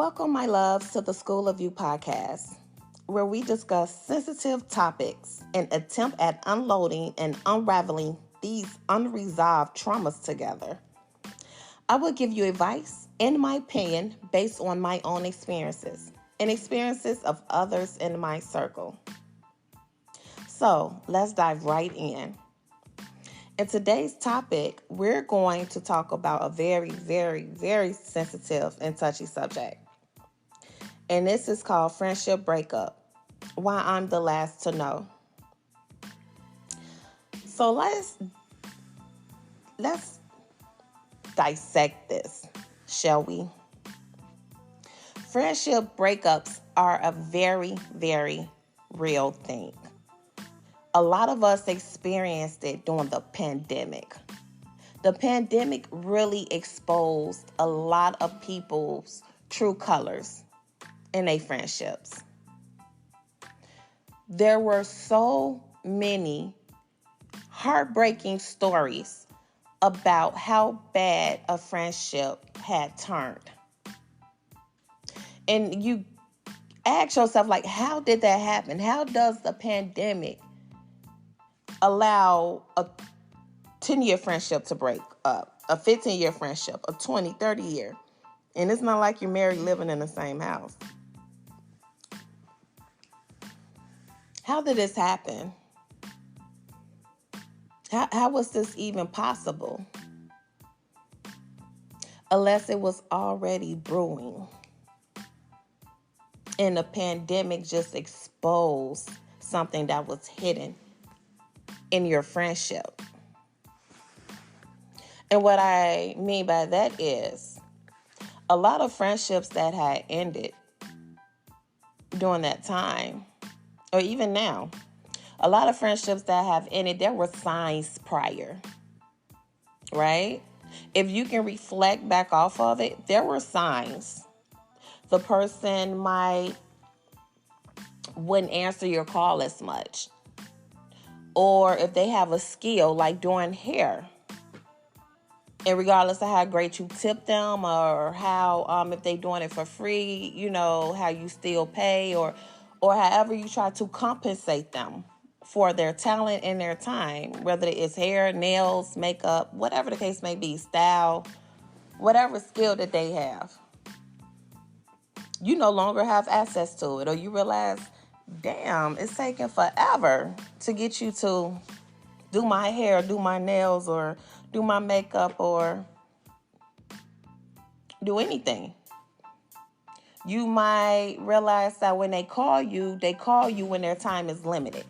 Welcome, my loves, to the School of You podcast, where we discuss sensitive topics and attempt at unloading and unraveling these unresolved traumas together. I will give you advice and my opinion based on my own experiences and experiences of others in my circle. So let's dive right in. In today's topic, we're going to talk about a very, very, very sensitive and touchy subject. And this is called friendship breakup. Why I'm the last to know. So let's dissect this, shall we? Friendship breakups are a very, very real thing. A lot of us experienced it during the pandemic. The pandemic really exposed a lot of people's true colors in their friendships. There were so many heartbreaking stories about how bad a friendship had turned. And you ask yourself, like, how did that happen? How does the pandemic allow a 10-year friendship to break up, a 15-year friendship, a 20, 30-year? And it's not like you're married living in the same house. How did this happen? How was this even possible? Unless it was already brewing. And the pandemic just exposed something that was hidden in your friendship. And what I mean by that is a lot of friendships that had ended during that time, or even now, a lot of friendships that have ended, there were signs prior, right? If you can reflect back off of it, there were signs. The person wouldn't answer your call as much. Or if they have a skill like doing hair, and regardless of how great you tip them or how, if they're doing it for free, how you still pay or however you try to compensate them for their talent and their time, whether it's hair, nails, makeup, whatever the case may be, style, whatever skill that they have. You no longer have access to it, or you realize, damn, it's taking forever to get you to do my hair, do my nails, or do my makeup, or do anything. You might realize that when they call you when their time is limited.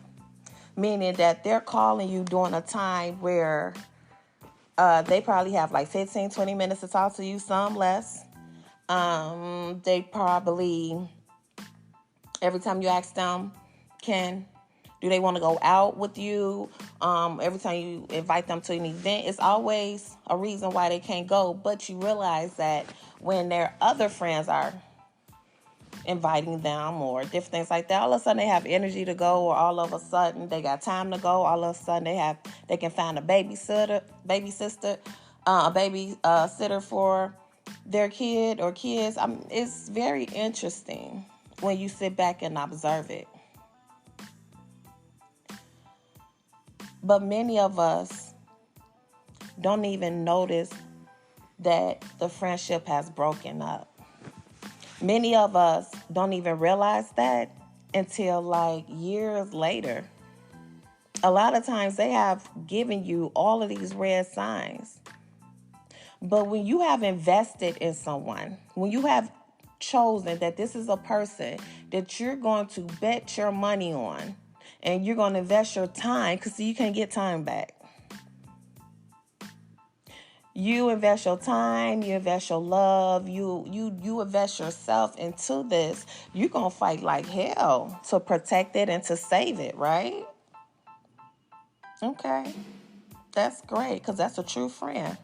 Meaning that they're calling you during a time where they probably have like 15, 20 minutes to talk to you, some less. They probably, every time you ask them, do they want to go out with you? Every time you invite them to an event, it's always a reason why they can't go. But you realize that when their other friends are inviting them or different things like that, all of a sudden they have energy to go, or all of a sudden they got time to go. All of a sudden they can find a babysitter, sitter for their kid or kids. It's very interesting when you sit back and observe it. But many of us don't even notice that the friendship has broken up. Many of us don't even realize that until like years later. A lot of times they have given you all of these red signs. But when you have invested in someone, when you have chosen that this is a person that you're going to bet your money on, and you're going to invest your time, because you can't get time back. You invest your time, you invest your love, you invest yourself into this. You're going to fight like hell to protect it and to save it, right? Okay, that's great, because that's a true friend.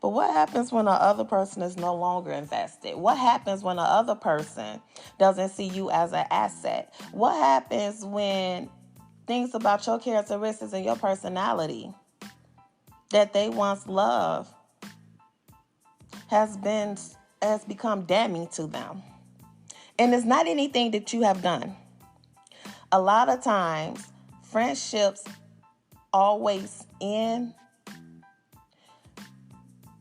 But what happens when the other person is no longer invested? What happens when the other person doesn't see you as an asset? What happens when things about your characteristics and your personality that they once loved has become damning to them? And it's not anything that you have done. A lot of times, friendships always end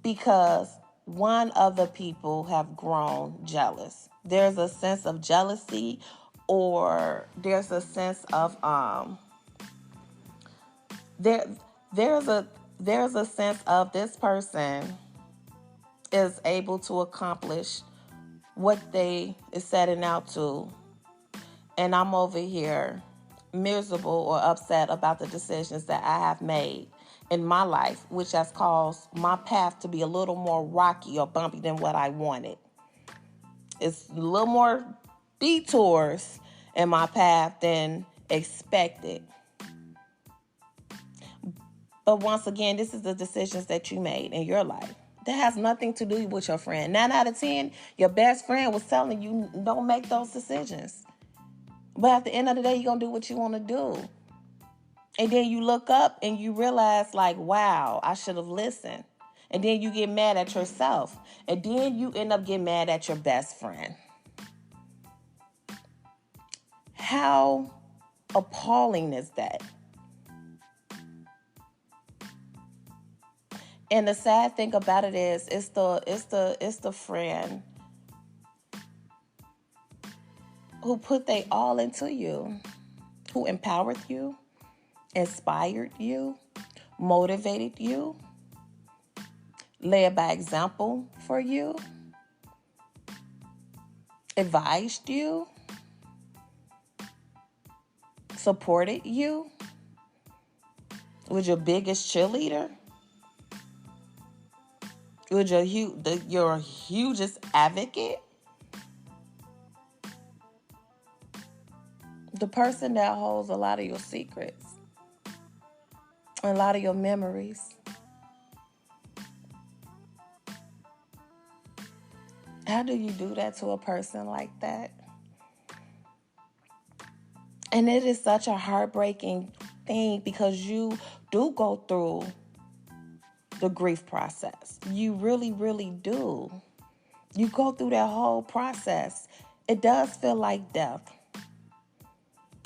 because one of the people have grown jealous. There's a sense of jealousy, or there's a sense of there there's a sense of this person is able to accomplish what they is setting out to, and I'm over here miserable or upset about the decisions that I have made in my life, which has caused my path to be a little more rocky or bumpy than what I wanted. It's a little more detours in my path than expected. But once again, this is the decisions that you made in your life. That has nothing to do with your friend. 9 out of 10, your best friend was telling you don't make those decisions. But at the end of the day, you're going to do what you want to do. And then you look up and you realize, like, wow, I should have listened. And then you get mad at yourself. And then you end up getting mad at your best friend. How appalling is that? And the sad thing about it is, it's the friend who put they all into you, who empowered you, inspired you, motivated you, led by example for you, advised you, supported you, was your biggest cheerleader, was your hugest advocate. The person that holds a lot of your secrets, a lot of your memories. How do you do that to a person like that? And it is such a heartbreaking thing because you do go through the grief process. You really, really do. You go through that whole process. It does feel like death.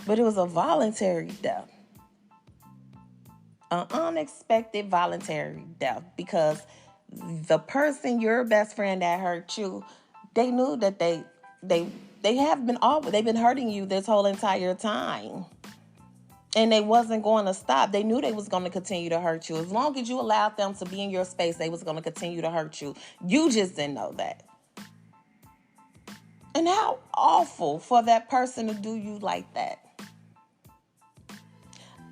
But it was a voluntary death. An unexpected voluntary death, because the person, your best friend that hurt you, they knew that they've been hurting you this whole entire time. And they wasn't going to stop. They knew they was going to continue to hurt you. As long as you allowed them to be in your space, they was going to continue to hurt you. You just didn't know that. And how awful for that person to do you like that.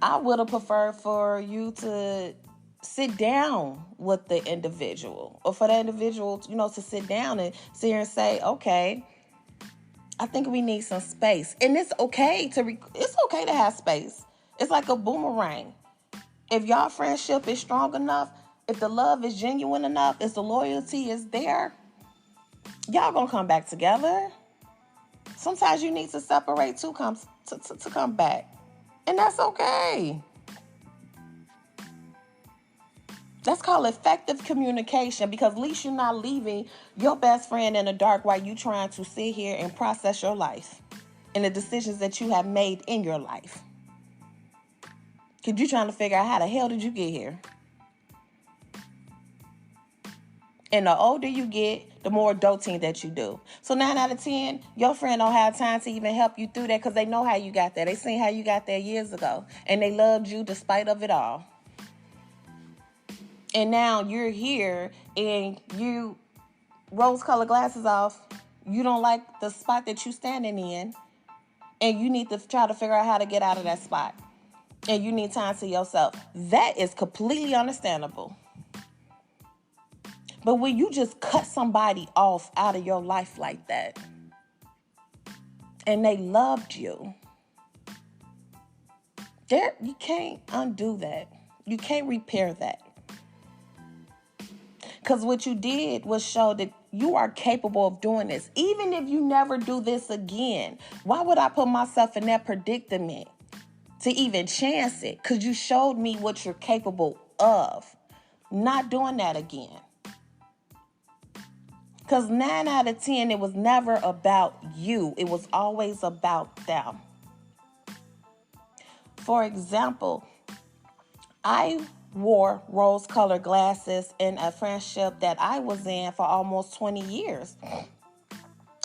I would have preferred for you to sit down with the individual, or for the individual, to sit down and sit here and say, okay, I think we need some space. And it's okay to have space. It's like a boomerang. If y'all friendship is strong enough, if the love is genuine enough, if the loyalty is there, y'all gonna come back together. Sometimes you need to separate to come back. And that's okay. That's called effective communication, because at least you're not leaving your best friend in the dark while you trying to sit here and process your life and the decisions that you have made in your life. Because you're trying to figure out how the hell did you get here. And the older you get, the more adulting that you do. So 9 out of 10, your friend don't have time to even help you through that, because they know how you got there. They seen how you got there years ago. And they loved you despite of it all. And now you're here and you rose-colored glasses off. You don't like the spot that you standing in. And you need to try to figure out how to get out of that spot. And you need time to yourself. That is completely understandable. But when you just cut somebody off out of your life like that, and they loved you, you can't undo that. You can't repair that. Because what you did was show that you are capable of doing this. Even if you never do this again, why would I put myself in that predicament to even chance it? Because you showed me what you're capable of. Not doing that again. Because 9 out of 10, it was never about you. It was always about them. For example, I wore rose-colored glasses in a friendship that I was in for almost 20 years.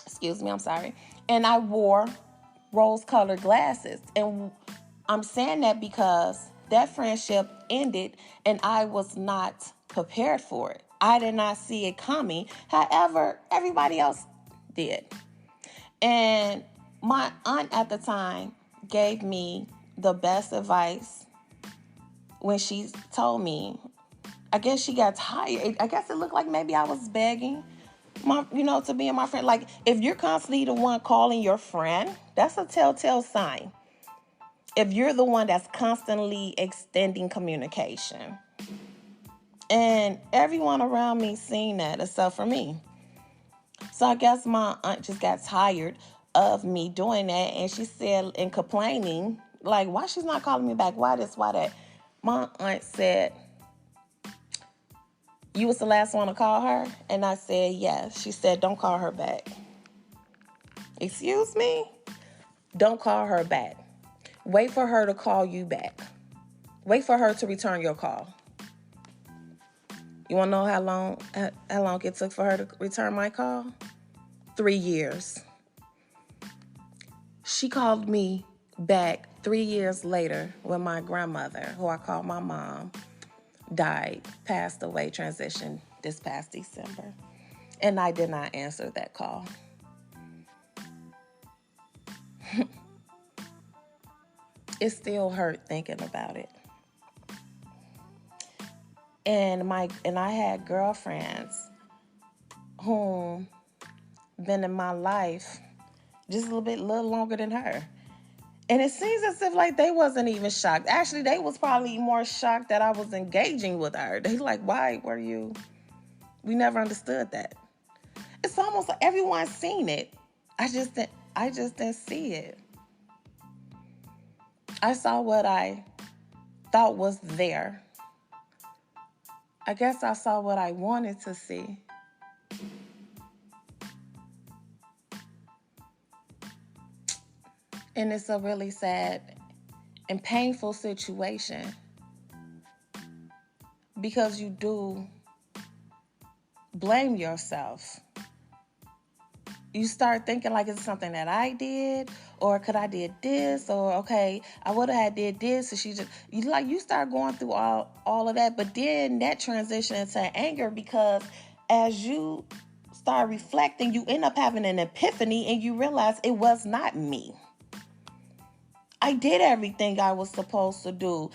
Excuse me, I'm sorry. And I wore rose-colored glasses. And I'm saying that because that friendship ended and I was not prepared for it. I did not see it coming. However, everybody else did. And my aunt at the time gave me the best advice when she told me, I guess she got tired. I guess it looked like maybe I was begging to be my friend. Like, if you're constantly the one calling your friend, that's a telltale sign. If you're the one that's constantly extending communication. And everyone around me seen that except for me. So I guess my aunt just got tired of me doing that. And she said, and complaining, like, why she's not calling me back? Why this, why that? My aunt said, you was the last one to call her? And I said, yes. She said, don't call her back. Excuse me? Don't call her back. Wait for her to call you back. Wait for her to return your call. You want to know how long it took for her to return my call? 3 years. She called me back 3 years later when my grandmother, who I call my mom, died, passed away, transitioned this past December. And I did not answer that call. It still hurt thinking about it. And I had girlfriends whom been in my life just a little longer than her. And it seems as if like they wasn't even shocked. Actually, they was probably more shocked that I was engaging with her. They like, why were you? We never understood that. It's almost like everyone's seen it. I just didn't see it. I saw what I thought was there. I guess I saw what I wanted to see. And it's a really sad and painful situation because you do blame yourself. You start thinking like it's something that I did, or could I did this, or okay, I would have did this, and you start going through all of that, but then that transition into anger because as you start reflecting, you end up having an epiphany and you realize it was not me. I did everything I was supposed to do,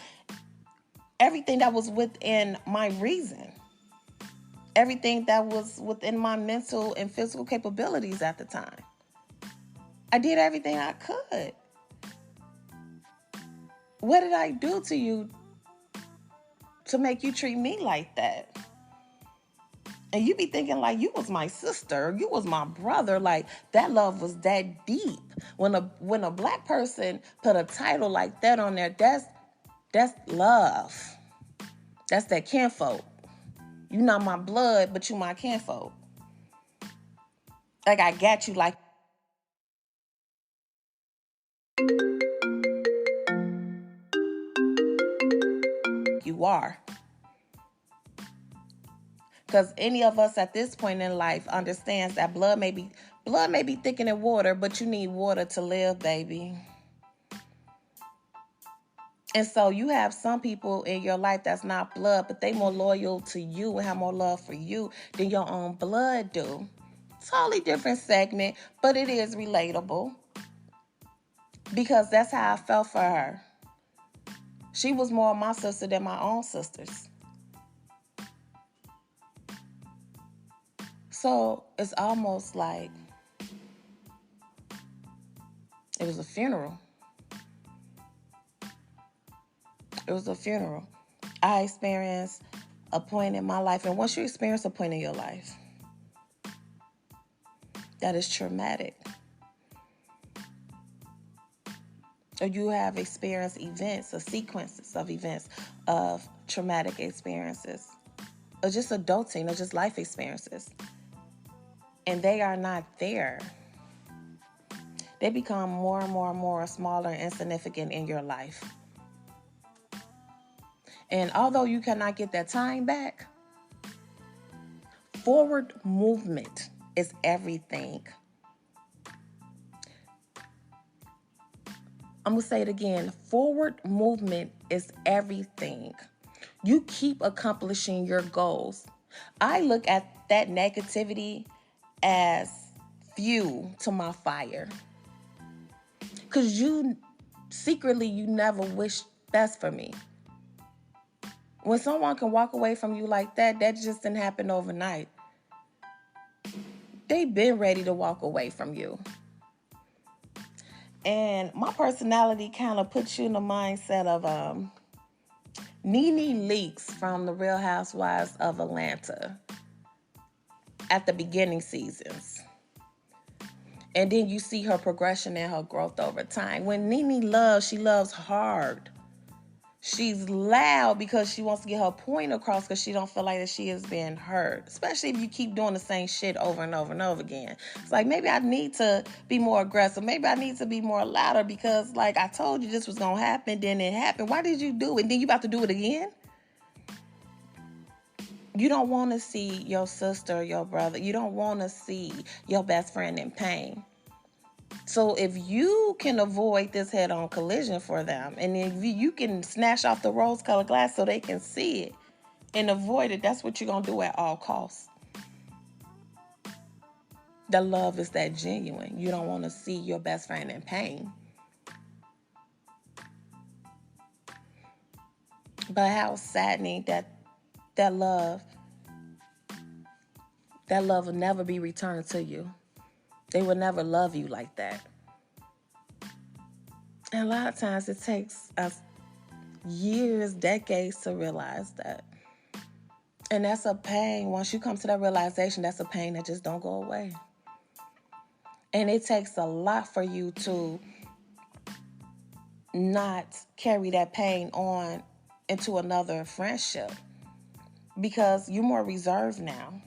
everything that was within my reason. Everything that was within my mental and physical capabilities at the time. I did everything I could. What did I do to you to make you treat me like that? And you be thinking like you was my sister, you was my brother, like that love was that deep. When a black person put a title like that on there, that's love. That's that kinfolk. You not my blood, but you my kinfolk. Like I got you like you are. Because any of us at this point in life understands that blood may be thicker than water, but you need water to live, baby. And so you have some people in your life that's not blood, but they more loyal to you and have more love for you than your own blood do. Totally different segment, but it is relatable. Because that's how I felt for her. She was more my sister than my own sisters. So it's almost like it was a funeral. It was a funeral. I experienced a point in my life, and once you experience a point in your life, that is traumatic. Or you have experienced events or sequences of events of traumatic experiences, or just adulting, or just life experiences. and they are not there, they become more and more and more smaller and insignificant in your life. And although you cannot get that time back, forward movement is everything. I'm going to say it again. Forward movement is everything. You keep accomplishing your goals. I look at that negativity as fuel to my fire. Because secretly, you never wish best for me. When someone can walk away from you like that, that just didn't happen overnight. They've been ready to walk away from you. And my personality kind of puts you in the mindset of Nene Leakes from The Real Housewives of Atlanta at the beginning seasons. And then you see her progression and her growth over time. When Nene loves, she loves hard. She's loud because she wants to get her point across because she don't feel like that she is being heard. Especially if you keep doing the same shit over and over and over again. It's like, maybe I need to be more aggressive. Maybe I need to be more louder because, like, I told you this was going to happen, then it happened. Why did you do it? And then you about to do it again? You don't want to see your sister, your brother. You don't want to see your best friend in pain. So if you can avoid this head-on collision for them, and if you can snatch off the rose-colored glass so they can see it and avoid it, that's what you're going to do at all costs. The love is that genuine. You don't want to see your best friend in pain. But how saddening that love will never be returned to you. They will never love you like that. And a lot of times it takes us years, decades to realize that. And that's a pain. Once you come to that realization, that's a pain that just don't go away. And it takes a lot for you to not carry that pain on into another friendship because you're more reserved now.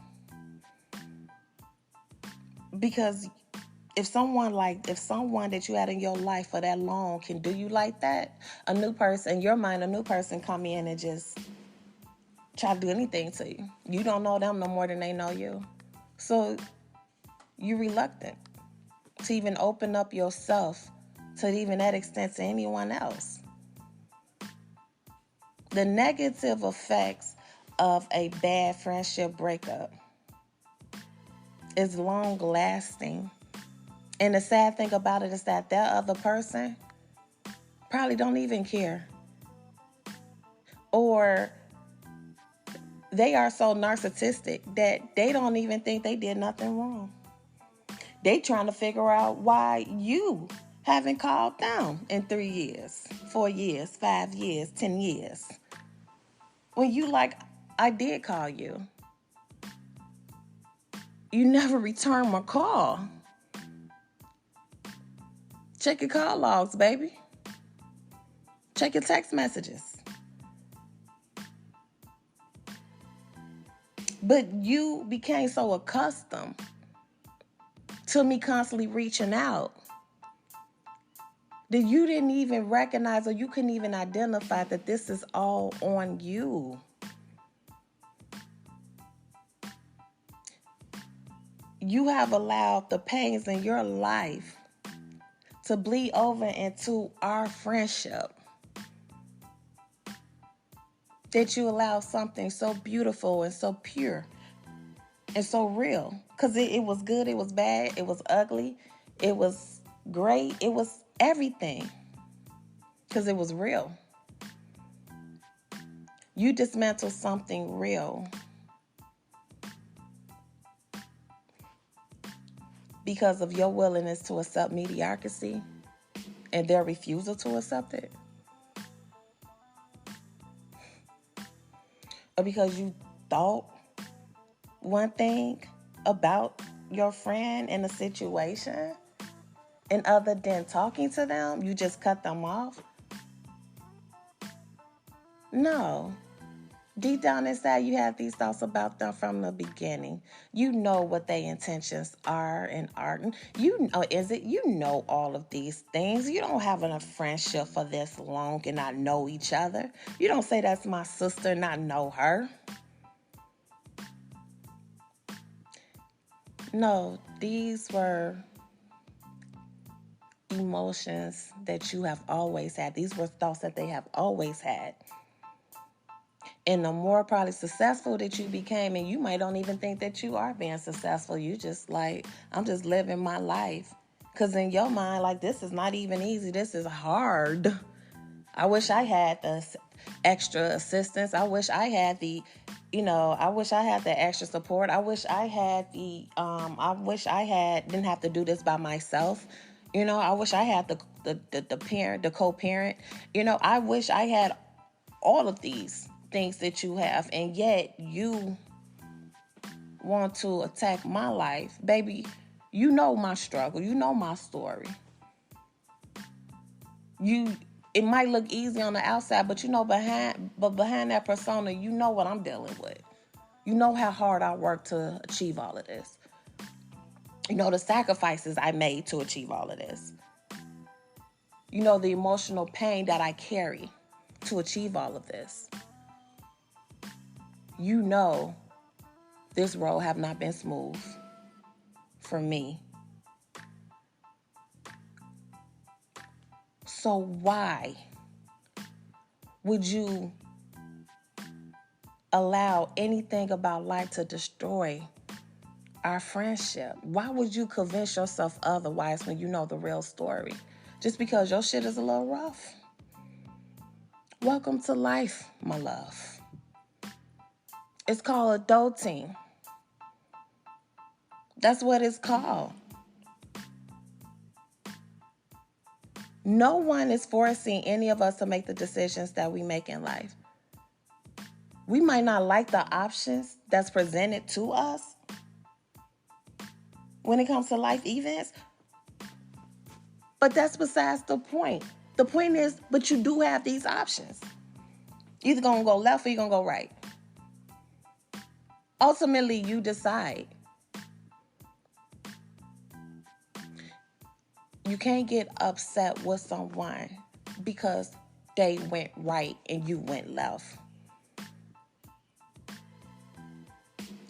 Because if someone that you had in your life for that long can do you like that, a new person, in your mind, a new person come in and just try to do anything to you. You don't know them no more than they know you. So you're reluctant to even open up yourself to even that extent to anyone else. The negative effects of a bad friendship breakup is long lasting. And the sad thing about it is that other person probably don't even care. Or they are so narcissistic that they don't even think they did nothing wrong. They trying to figure out why you haven't called them in 3 years, 4 years, 5 years, 10 years. When you like, I did call you. You never returned my call. Check your call logs, baby. Check your text messages. But you became so accustomed to me constantly reaching out that you didn't even recognize or you couldn't even identify that this is all on you. You have allowed the pains in your life to bleed over into our friendship. That you allow something so beautiful and so pure and so real. Because it was good, it was bad, it was ugly, it was great, it was everything. Because it was real. You dismantle something real because of your willingness to accept mediocrity and their refusal to accept it. Or because you thought one thing about your friend in a situation, and other than talking to them, you just cut them off. No. Deep down inside, you have these thoughts about them from the beginning. You know what their intentions are and aren't. You know, you know all of these things. You don't have a friendship for this long and not know each other. You don't say that's my sister and not know her. No, these were emotions that you have always had. These were thoughts that they have always had. And the more probably successful that you became, and you might don't even think that you are being successful. You just like, I'm just living my life. Because in your mind, like, this is not even easy. This is hard. I wish I had the extra assistance. I wish I had I wish I had the extra support. I wish I had didn't have to do this by myself. I wish I had the parent, the co-parent. I wish I had all of these things that you have, and yet you want to attack my life. Baby, you know my struggle. You know my story. It might look easy on the outside, but behind that persona, you know what I'm dealing with. You know how hard I worked to achieve all of this. You know the sacrifices I made to achieve all of this. You know the emotional pain that I carry to achieve all of this. You know this road have not been smooth for me. So why would you allow anything about life to destroy our friendship? Why would you convince yourself otherwise when you know the real story? Just because your shit is a little rough? Welcome to life, my love. It's called adulting. That's what it's called. No one is forcing any of us to make the decisions that we make in life. We might not like the options that's presented to us when it comes to life events, but that's besides the point. The point is, but you do have these options. You're either going to go left or you're going to go right. Ultimately, you decide. You can't get upset with someone because they went right and you went left.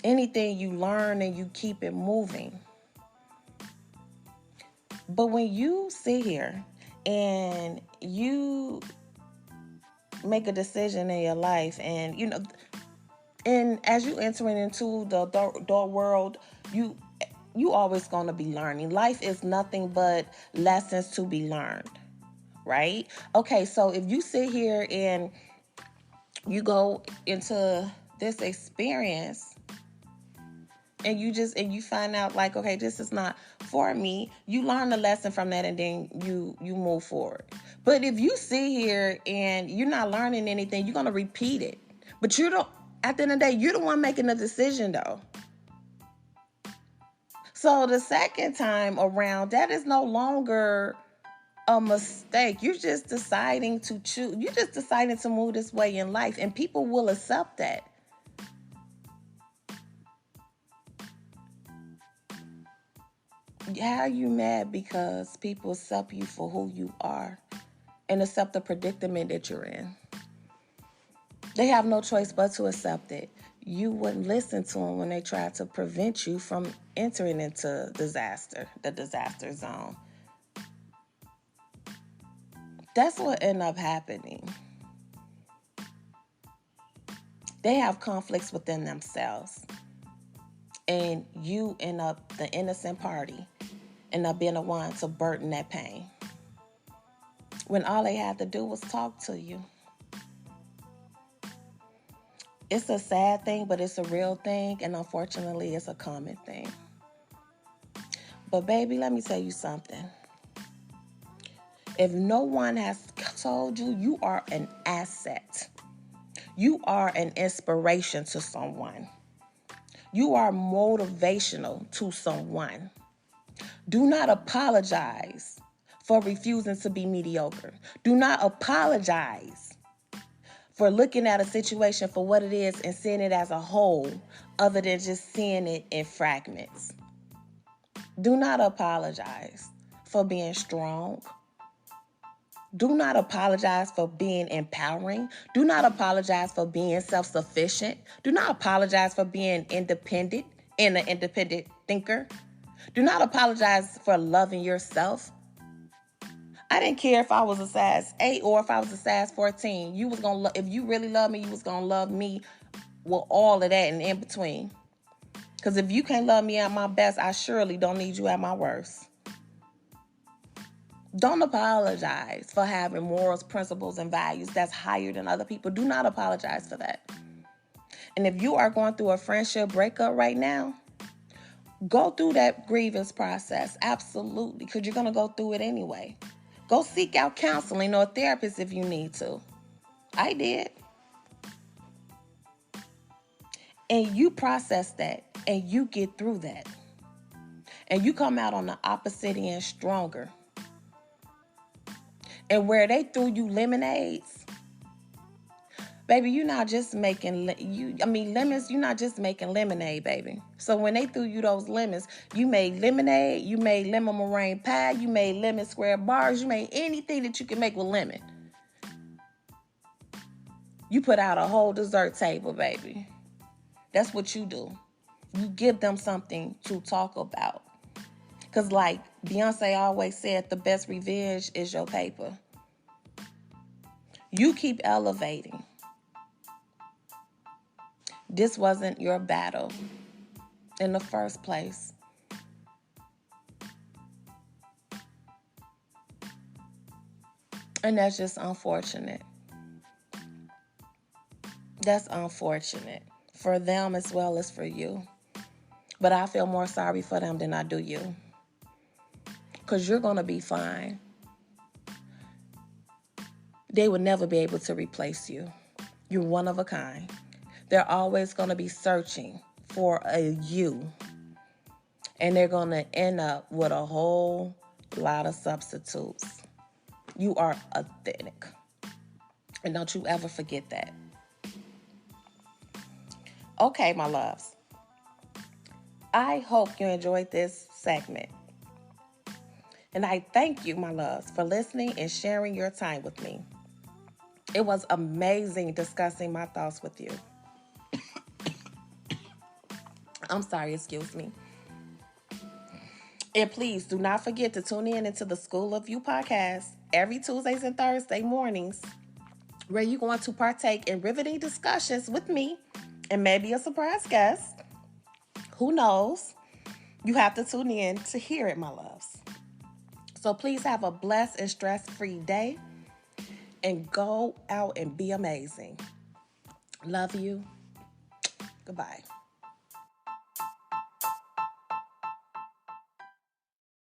Anything you learn and you keep it moving. But when you sit here and you make a decision in your life and, and as you entering into the adult world, you always going to be learning. Life is nothing but lessons to be learned, right? Okay, so if you sit here and you go into this experience and you find out like, okay, this is not for me, you learn the lesson from that and then you move forward. But if you sit here and you're not learning anything, you're going to repeat it. But at the end of the day, you're the one making the decision though. So the second time around, that is no longer a mistake. You're just deciding to choose. You're just deciding to move this way in life, and people will accept that. How are you mad because people accept you for who you are and accept the predicament that you're in? They have no choice but to accept it. You wouldn't listen to them when they tried to prevent you from entering into the disaster zone. That's what ended up happening. They have conflicts within themselves. And you end up, the innocent party, end up being the one to burden that pain. When all they had to do was talk to you. It's a sad thing, but it's a real thing. And unfortunately, it's a common thing. But baby, let me tell you something. If no one has told you, you are an asset. You are an inspiration to someone. You are motivational to someone. Do not apologize for refusing to be mediocre. Do not apologize for looking at a situation for what it is and seeing it as a whole, other than just seeing it in fragments. Do not apologize for being strong. Do not apologize for being empowering. Do not apologize for being self-sufficient. Do not apologize for being independent and an independent thinker. Do not apologize for loving yourself. I didn't care if I was a size 8 or if I was a size 14. You was gonna if you really love me, you was gonna love me with all of that and in between. Because if you can't love me at my best, I surely don't need you at my worst. Don't apologize for having morals, principles, and values that's higher than other people. Do not apologize for that. And if you are going through a friendship breakup right now, go through that grievance process. Absolutely. Because you're going to go through it anyway. Go seek out counseling or a therapist if you need to. I did. And you process that and you get through that. And you come out on the opposite end stronger. And where they threw you lemonades, baby, you're not just making lemons. You're not just making lemonade, baby. So when they threw you those lemons, you made lemonade, you made lemon meringue pie, you made lemon square bars, you made anything that you can make with lemon. You put out a whole dessert table, baby. That's what you do. You give them something to talk about. Because like Beyonce always said, the best revenge is your paper. You keep elevating. This wasn't your battle in the first place. And that's just unfortunate. That's unfortunate for them as well as for you. But I feel more sorry for them than I do you. Because you're going to be fine. They will never be able to replace you. You're one of a kind. They're always going to be searching for a you. And they're going to end up with a whole lot of substitutes. You are authentic. And don't you ever forget that. Okay, my loves. I hope you enjoyed this segment. And I thank you, my loves, for listening and sharing your time with me. It was amazing discussing my thoughts with you. I'm sorry, excuse me. And please do not forget to tune in into the School of You podcast every Tuesdays and Thursday mornings, where you're going to partake in riveting discussions with me and maybe a surprise guest. Who knows? You have to tune in to hear it, my loves. So please have a blessed and stress-free day and go out and be amazing. Love you. Goodbye.